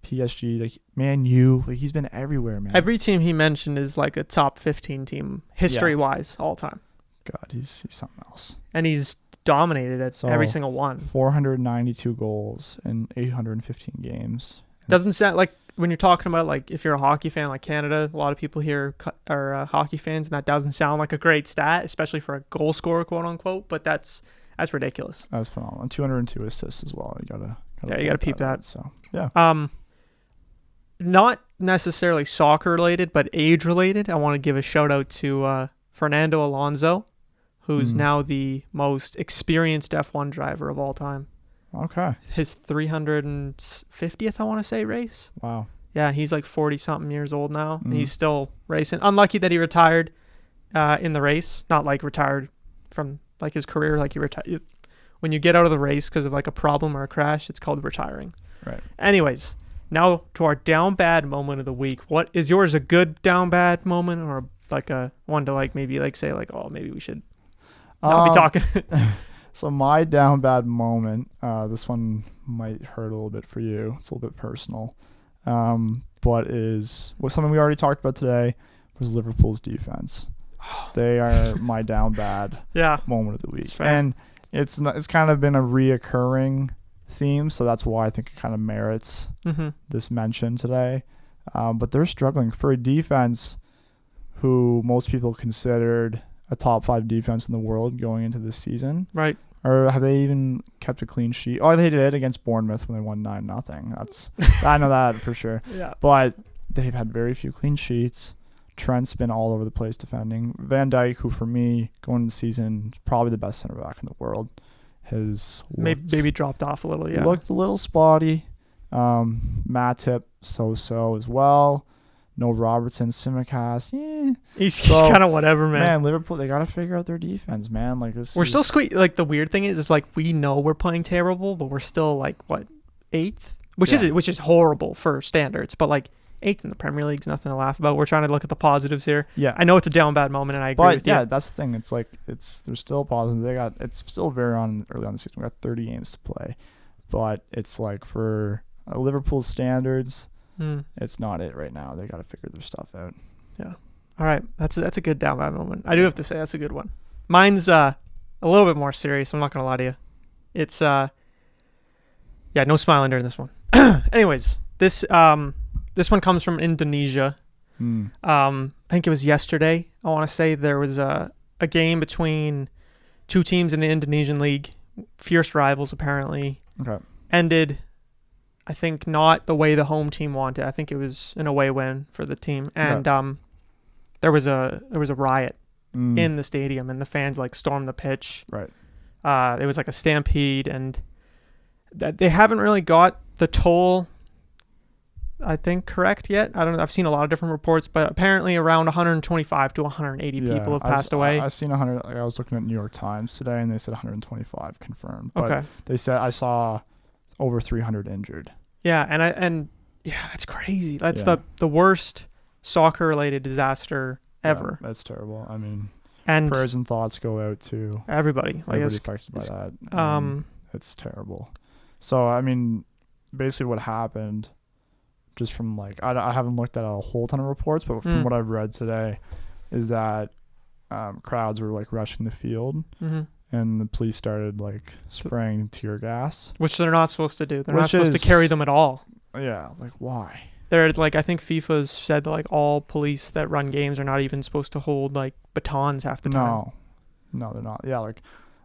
PSG, like Man U, like he's been everywhere, man. Every team he mentioned is like a top 15 team history-wise all time. God, he's something else. And he's dominated at every single one. 492 goals in 815 games. Doesn't sound like when you're talking about like if you're a hockey fan like Canada, a lot of people here are hockey fans, and that doesn't sound like a great stat, especially for a goal scorer, quote unquote. But that's ridiculous. That's phenomenal. And 202 assists as well. You gotta peep that. So yeah. Not necessarily soccer related, but age related. I want to give a shout out to Fernando Alonso, who's now the most experienced F1 driver of all time. Okay. His 350th, I want to say, race. Wow. Yeah, he's like 40-something years old now. And he's still racing. Unlucky that he retired in the race. Not like retired from like his career. Like he retired. When you get out of the race because of like a problem or a crash, it's called retiring. Right. Anyways, now to our down bad moment of the week. What is yours? A good down bad moment, or like a one to like maybe like say like, oh, maybe we should not be talking. So my down bad moment, this one might hurt a little bit for you. It's a little bit personal, but was something we already talked about today. Was Liverpool's defense. They are my down bad moment of the week, and it's kind of been a reoccurring theme, so that's why I think it kind of merits this mention today. But they're struggling for a defense who most people considered a top 5 defense in the world going into this season. Right. Or have they even kept a clean sheet? Oh, they did against Bournemouth when they won 9-0. That's I know that for sure. Yeah. But they've had very few clean sheets. Trent's been all over the place defending. Van Dijk, who for me going into the season is probably the best center back in the world, has maybe dropped off a little. Yeah. Looked a little spotty. Matip so as well. No Robertson, Simicast. He's kind of whatever, man. Man, Liverpool, they got to figure out their defense, man. Like this. We're still like the weird thing is like we know we're playing terrible, but we're still like what 8th, which is horrible for standards, but like 8th in the Premier League is nothing to laugh about. We're trying to look at the positives here. Yeah, I know it's a down bad moment, and I agree with you. Yeah, that's the thing. It's like there's still positives. It's still very early on the season. We got 30 games to play, but it's like for Liverpool's standards. It's not it right now. They got to figure their stuff out. Yeah. All right. That's a good down bad moment. I do have to say that's a good one. Mine's a little bit more serious. I'm not gonna lie to you. It's no smiling during this one. Anyways, this one comes from Indonesia. I think it was yesterday. I want to say there was a game between two teams in the Indonesian league, fierce rivals apparently. Okay. Ended, I think, not the way the home team wanted. I think it was an away win for the team, and there was a riot in the stadium, and the fans like stormed the pitch. Right. It was like a stampede, and they haven't really got the toll, I think, correct yet. I don't know. I've seen a lot of different reports, but apparently around 125 to 180 people have passed away. I've seen 100. Like, I was looking at New York Times today, and they said 125 confirmed. But they said I saw over 300 injured. Yeah, and that's crazy. That's the worst soccer-related disaster ever. Yeah, that's terrible. I mean, and prayers and thoughts go out to everybody. Everybody affected by that. It's terrible. So, I mean, basically what happened, just from like, I haven't looked at a whole ton of reports, but from what I've read today, is that crowds were like rushing the field. And the police started like spraying tear gas, which they're not supposed to do. They're not supposed to carry them at all. Yeah, like why? They're like, I think FIFA's said that like all police that run games are not even supposed to hold like batons half the time. No, they're not. Yeah, like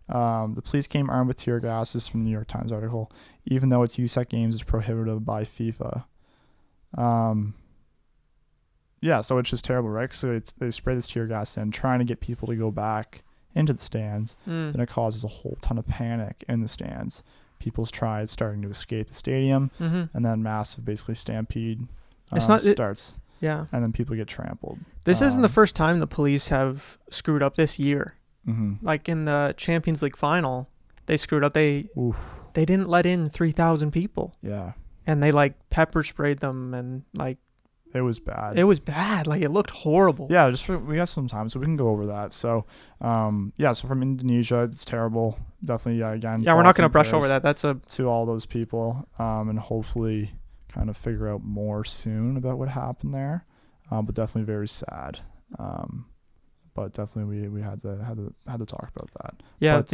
the police came armed with tear gas. This is from the New York Times article. Even though its use at games is prohibited by FIFA. Yeah, so it's just terrible, right? So they spray this tear gas in, trying to get people to go back into the stands. Then it causes a whole ton of panic in the stands. People's starting to escape the stadium, and then massive, basically stampede starts. Yeah, and then people get trampled. This isn't the first time the police have screwed up this year. Like in the Champions League final, they screwed up. They didn't let in 3,000 people. Yeah, and they like pepper sprayed them, and like it was bad. It was bad. Like it looked horrible. Yeah, we got some time, so we can go over that. So, so from Indonesia, it's terrible. Definitely, again. Yeah, we're not going to brush over that. That's to all those people, and hopefully, kind of figure out more soon about what happened there. But definitely very sad. But definitely we had to talk about that. Yeah, but,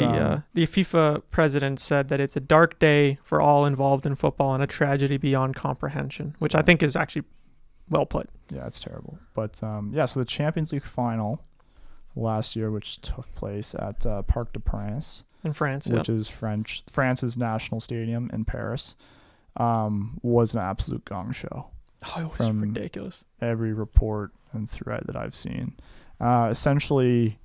the FIFA president said that it's a dark day for all involved in football and a tragedy beyond comprehension, which I think is actually well put. Yeah, it's terrible. But so the Champions League final last year, which took place at Parc des Princes in France, which is France's national stadium in Paris, was an absolute gong show. Oh, it was ridiculous. Every report and thread that I've seen. Essentially,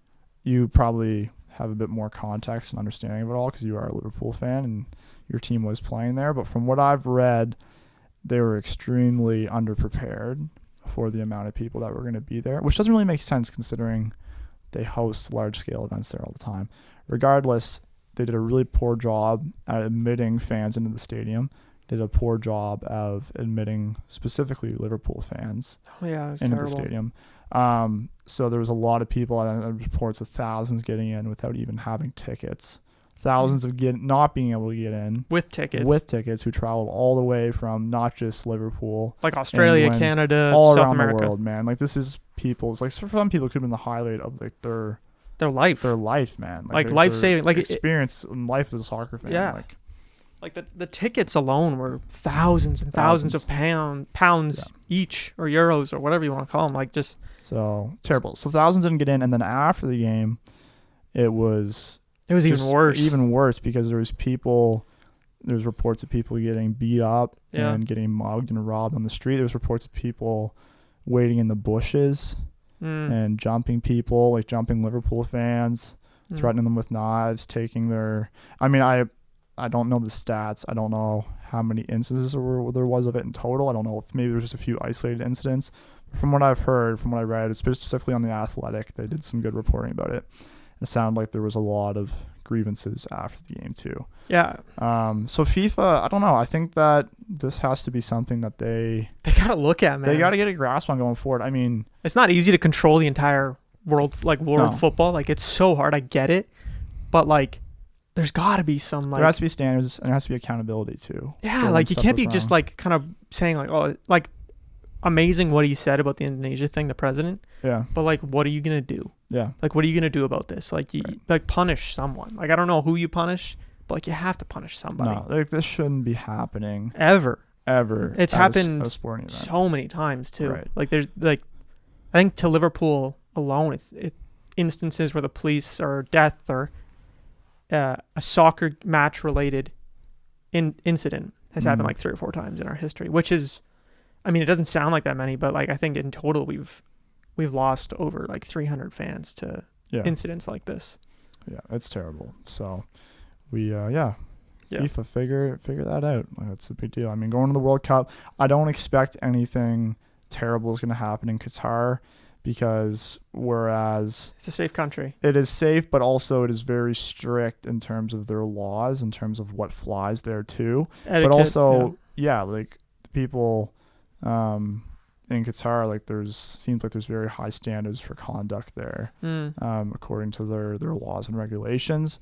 you probably have a bit more context and understanding of it all because you are a Liverpool fan and your team was playing there. But from what I've read, they were extremely underprepared for the amount of people that were going to be there, which doesn't really make sense considering they host large-scale events there all the time. Regardless, they did a really poor job at admitting fans into the stadium. Did a poor job of admitting specifically Liverpool fans into terrible. the stadium. So there was a lot of people, and reports of thousands getting in without even having tickets. Thousands of not being able to get in with tickets who traveled all the way from not just Liverpool, like Australia, England, Canada, all South around America. the world, man. Like this is people's, like, for some people it could have been the highlight of like their life, man. Like life saving, like experience in life as a soccer fan. Yeah. Like the tickets alone were thousands and thousands of pounds each, or euros, or whatever you want to call them. Like just so terrible. So thousands didn't get in, and then after the game, it was even worse because there was reports of people getting beat up and getting mugged and robbed on the street. There was reports of people waiting in the bushes and jumping people, like jumping Liverpool fans, threatening them with knives, taking their. I mean, I don't know the stats. I don't know how many instances there was of it in total. I don't know if maybe there was just a few isolated incidents. From what I've heard, from what I read, specifically on The Athletic, they did some good reporting about it. It sounded like there was a lot of grievances after the game too. Yeah. So FIFA, I don't know. I think that this has to be something that they got to look at, man. They got to get a grasp on going forward. I mean, it's not easy to control the entire world football. Like it's so hard. I get it, but like, there's got to be some like. There has to be standards and there has to be accountability too. Yeah, like you can't be just like kind of saying like, oh, like amazing what he said about the Indonesia thing, the president. Yeah. But like, what are you gonna do? Yeah. Like, what are you gonna do about this? Like, like punish someone. Like, I don't know who you punish, but like you have to punish somebody. No, like this shouldn't be happening ever. It's happened at a sporting event. So many times too. Right. Like there's like, I think to Liverpool alone, it's instances where the police or death or a soccer match related incident has happened like 3 or 4 times in our history, which is, I mean, it doesn't sound like that many, but like I think in total we've lost over like 300 fans to incidents like this. Yeah, it's terrible. So we FIFA figure that out. That's a big deal. I mean, going to the World Cup, I don't expect anything terrible is going to happen in Qatar. Because whereas it's a safe country, it is safe, but also it is very strict in terms of their laws, in terms of what flies there too. Etiquette, but also, like the people in Qatar, like seems like there's very high standards for conduct there, according to their laws and regulations.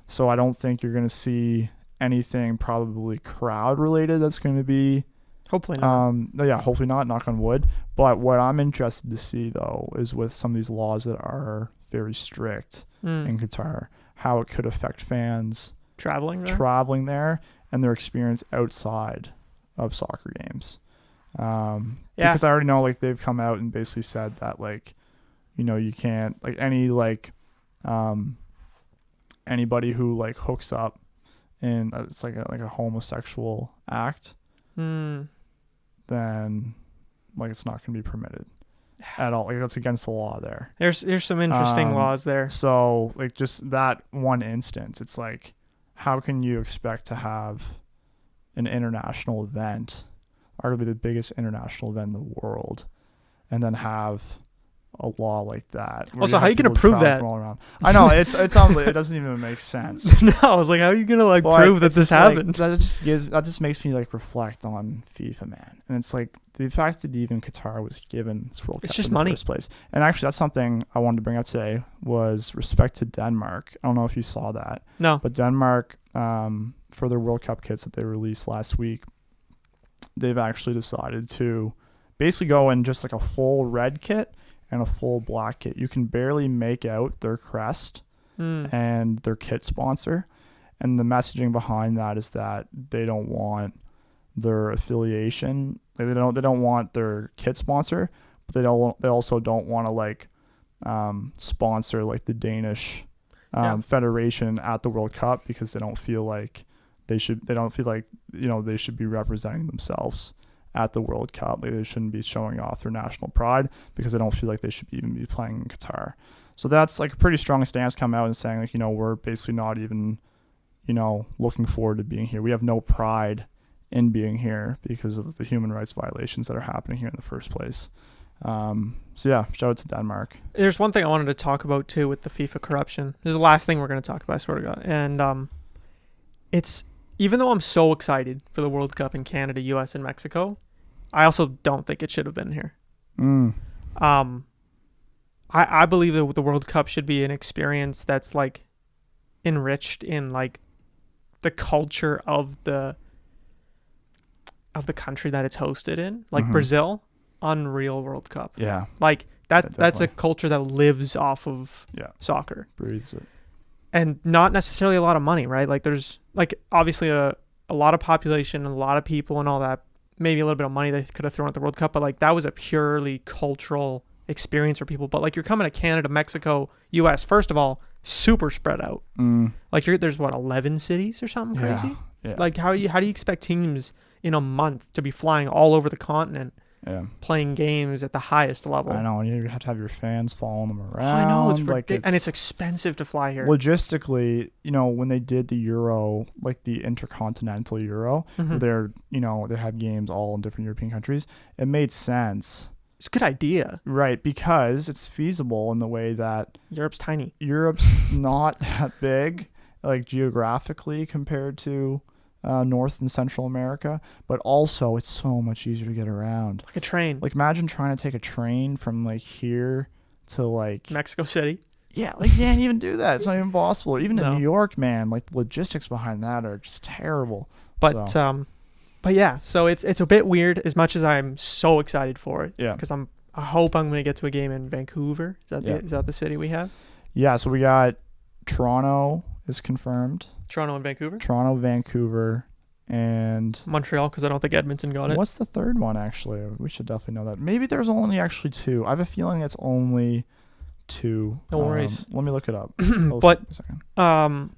So I don't think you're going to see anything probably crowd related that's going to be. Hopefully not. Hopefully not. Knock on wood. But what I'm interested to see, though, is with some of these laws that are very strict in Qatar, how it could affect fans traveling there, and their experience outside of soccer games. Because I already know like they've come out and basically said that like, you can't like any like anybody who like hooks up and it's like a homosexual act, then like it's not going to be permitted at all. Like that's against the law there. There's some interesting laws there. So like just that one instance, it's like, how can you expect to have an international event, arguably the biggest international event in the world, and then have a law like that? Also, how are you going to prove that? I know it doesn't even make sense. No, I was like, how are you going to like prove that this happened? Like, that just makes me like reflect on FIFA, man. And it's like the fact that even Qatar was given this World Cup just in money. the first place. And actually, that's something I wanted to bring up today was respect to Denmark. I don't know if you saw that. No. But Denmark, for their World Cup kits that they released last week, they've actually decided to basically go in just like a full red kit and a full black kit. You can barely make out their crest and their kit sponsor. And the messaging behind that is that they don't want their affiliation. Like they don't want their kit sponsor, but they also don't want to like sponsor like the Danish federation at the World Cup because they don't feel like they should be representing themselves at the World Cup. Like they shouldn't be showing off their national pride because they don't feel like they should even be playing in Qatar. So that's like a pretty strong stance coming out and saying like, we're basically not even, looking forward to being here. We have no pride in being here because of the human rights violations that are happening here in the first place. So yeah, shout out to Denmark. There's one thing I wanted to talk about too with the FIFA corruption. This is the last thing we're going to talk about, I swear to God. And it's, even though I'm so excited for the World Cup in Canada, US, and Mexico, I also don't think it should have been here. I believe that the World Cup should be an experience that's like enriched in like the culture of the country that it's hosted in. Like Brazil, unreal World Cup. Yeah. Like that's a culture that lives off of soccer. Breathes it. And not necessarily a lot of money, right? Like there's like obviously a lot of population, a lot of people and all that, maybe a little bit of money they could have thrown at the World Cup, but like that was a purely cultural experience for people. But like you're coming to Canada, Mexico, US, first of all, super spread out. Like there's what, 11 cities or something crazy? Yeah. Like how do you expect teams in a month to be flying all over the continent? Yeah. Playing games at the highest level. I know, and you have to have your fans following them around. I know, it's ridiculous. And it's expensive to fly here. Logistically, when they did the Euro, like the Intercontinental Euro, where they had games all in different European countries, it made sense. It's a good idea. Right, because it's feasible in the way that Europe's tiny. Europe's not that big, like geographically compared to North and Central America, but also it's so much easier to get around. Like a train. Like imagine trying to take a train from like here to like Mexico City. Yeah, like you can't even do that. It's not even possible. Even in New York, man, like the logistics behind that are just terrible. But yeah, so it's a bit weird as much as I'm so excited for it. Yeah. Because I hope I'm going to get to a game in Vancouver. Is that the city we have? Yeah, so we got Toronto is confirmed. Toronto and Vancouver? Toronto, Vancouver, and Montreal, because I don't think Edmonton got it. What's the third one, actually? We should definitely know that. Maybe there's only actually two. I have a feeling it's only two. No worries. Let me look it up. But a second.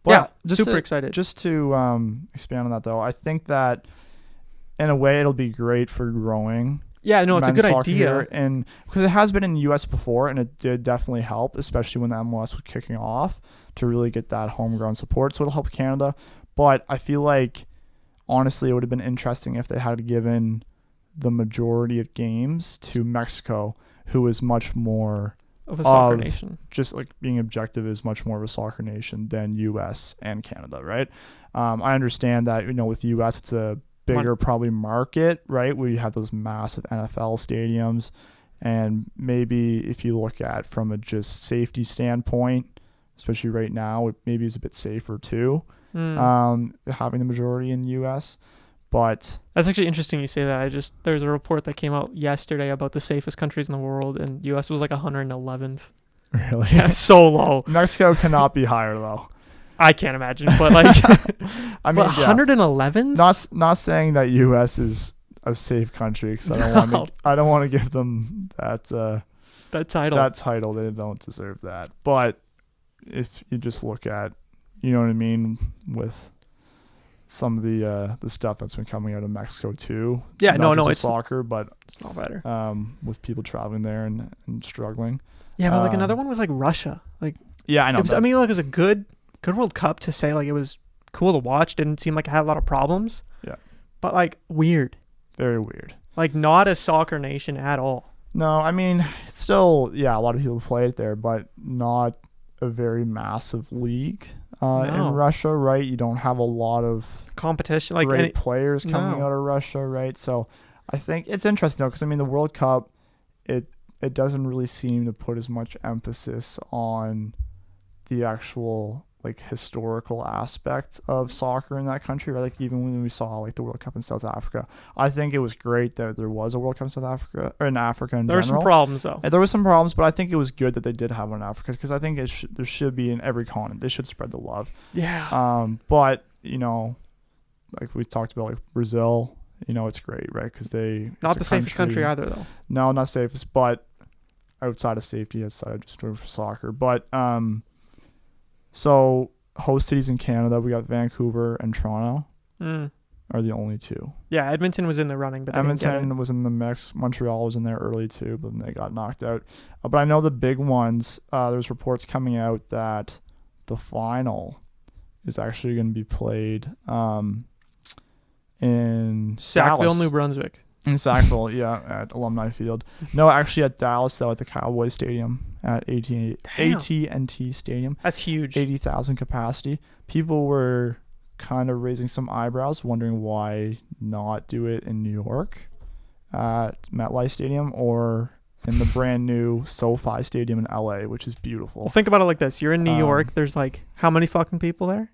Yeah, super excited. Just to expand on that, though, I think that in a way it'll be great for growing. Yeah, no, it's a good idea. Here, and because it has been in the U.S. before, and it did definitely help, especially when the MLS was kicking off, to really get that homegrown support. So it'll help Canada. But I feel like, honestly, it would have been interesting if they had given the majority of games to Mexico, who is much more of a soccer nation. Just like being objective, is much more of a soccer nation than U.S. and Canada, right? I understand that, with the U.S., it's a bigger probably market, right, where you have those massive NFL stadiums, and maybe if you look at from a just safety standpoint, especially right now, it maybe is a bit safer too, having the majority in the US. But that's actually interesting you say that. There's a report that came out yesterday about the safest countries in the world, and US was like 111th. Really? Yeah, so low. Mexico cannot be higher though. I can't imagine, but like, I mean, 111? Not saying that U.S. is a safe country because I don't want to give them that title. That title. They don't deserve that. But if you just look at, you know what I mean, with some of the stuff that's been coming out of Mexico too. Yeah, not no, it's soccer, but it's not better. With people traveling there and struggling. Yeah, but like another one was like Russia. Like, yeah, I know. It was a good World Cup to say. Like, it was cool to watch. Didn't seem like it had a lot of problems. Yeah, but like weird. Very weird. Like, not a soccer nation at all. No, I mean, it's still, a lot of people play it there, but not a very massive league in Russia, right? You don't have a lot of competition, like great players coming out of Russia, right? So I think it's interesting though, because I mean, the World Cup, it doesn't really seem to put as much emphasis on the actual like historical aspect of soccer in that country, right? Like even when we saw like the World Cup in South Africa, I think it was great that there was a World Cup in South Africa or in Africa in general. There were some problems though. There were some problems, but I think it was good that they did have one in Africa because I think there should be in every continent. They should spread the love. Yeah. But you know, like we talked about, like Brazil, you know, it's great, right? Because not the safest country either, though. No, not safest, but outside of safety, outside of just doing for soccer. But so host cities in Canada, we got Vancouver and Toronto are the only two. Yeah, Edmonton was in the running, but Edmonton was in the mix. Montreal was in there early too, but then they got knocked out. But I know the big ones. There's reports coming out that the final is actually going to be played in Sackville, Dallas. New Brunswick. In Sackville, yeah, at Alumni Field. No, actually at Dallas, though, at the Cowboys Stadium, at AT&T Stadium. That's huge. 80,000 capacity. People were kind of raising some eyebrows, wondering why not do it in New York at MetLife Stadium or in the brand new SoFi Stadium in LA, which is beautiful. Well, think about it like this. You're in New York. There's like, how many fucking people there?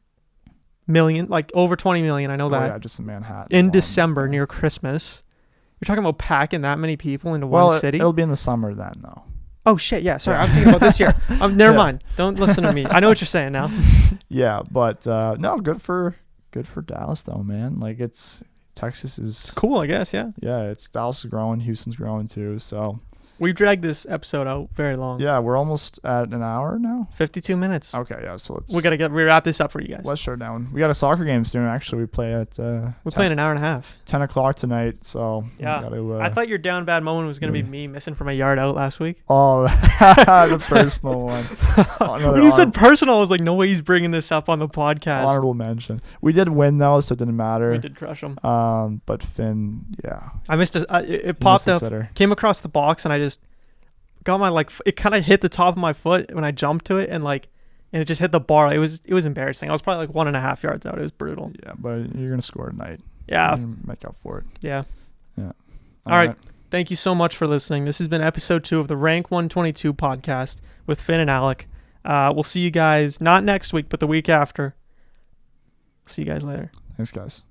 Million, like over 20 million. I know that. Yeah, just in Manhattan. In December, near Christmas. You're talking about packing that many people into one city? It'll be in the summer then, though. Oh, shit. Yeah, sorry. I'm thinking about this year. Never mind. Don't listen to me. I know what you're saying now. Yeah, but no, good for Dallas, though, man. Like, Texas is... It's cool, I guess, yeah. Yeah, Dallas is growing. Houston's growing, too, so... We've dragged this episode out very long. Yeah, we're almost at an hour now. 52 minutes. Okay, yeah, so let's... We wrap this up for you guys. Let's shut down. We got a soccer game soon, actually. We play at... We're playing an hour and a half. 10 o'clock tonight, so... Yeah. I thought your down bad moment was going to be me missing from my yard out last week. Oh, the personal one. When you said personal, I was like, no way he's bringing this up on the podcast. Honorable mention. We did win, though, so it didn't matter. We did crush him. But Finn, yeah. I missed it popped up, came across the box, and I just... got my it kind of hit the top of my foot when I jumped to it and it just hit the bar. It was embarrassing. I was probably like 1.5 yards out. It was brutal. Yeah, but you're gonna score tonight. Yeah, you're gonna make up for it. Yeah. All right. Thank you so much for listening. This has been episode 2 of the Rank122 podcast with Finn and Alec. We'll see you guys not next week but the week after. See you guys later. Thanks, guys.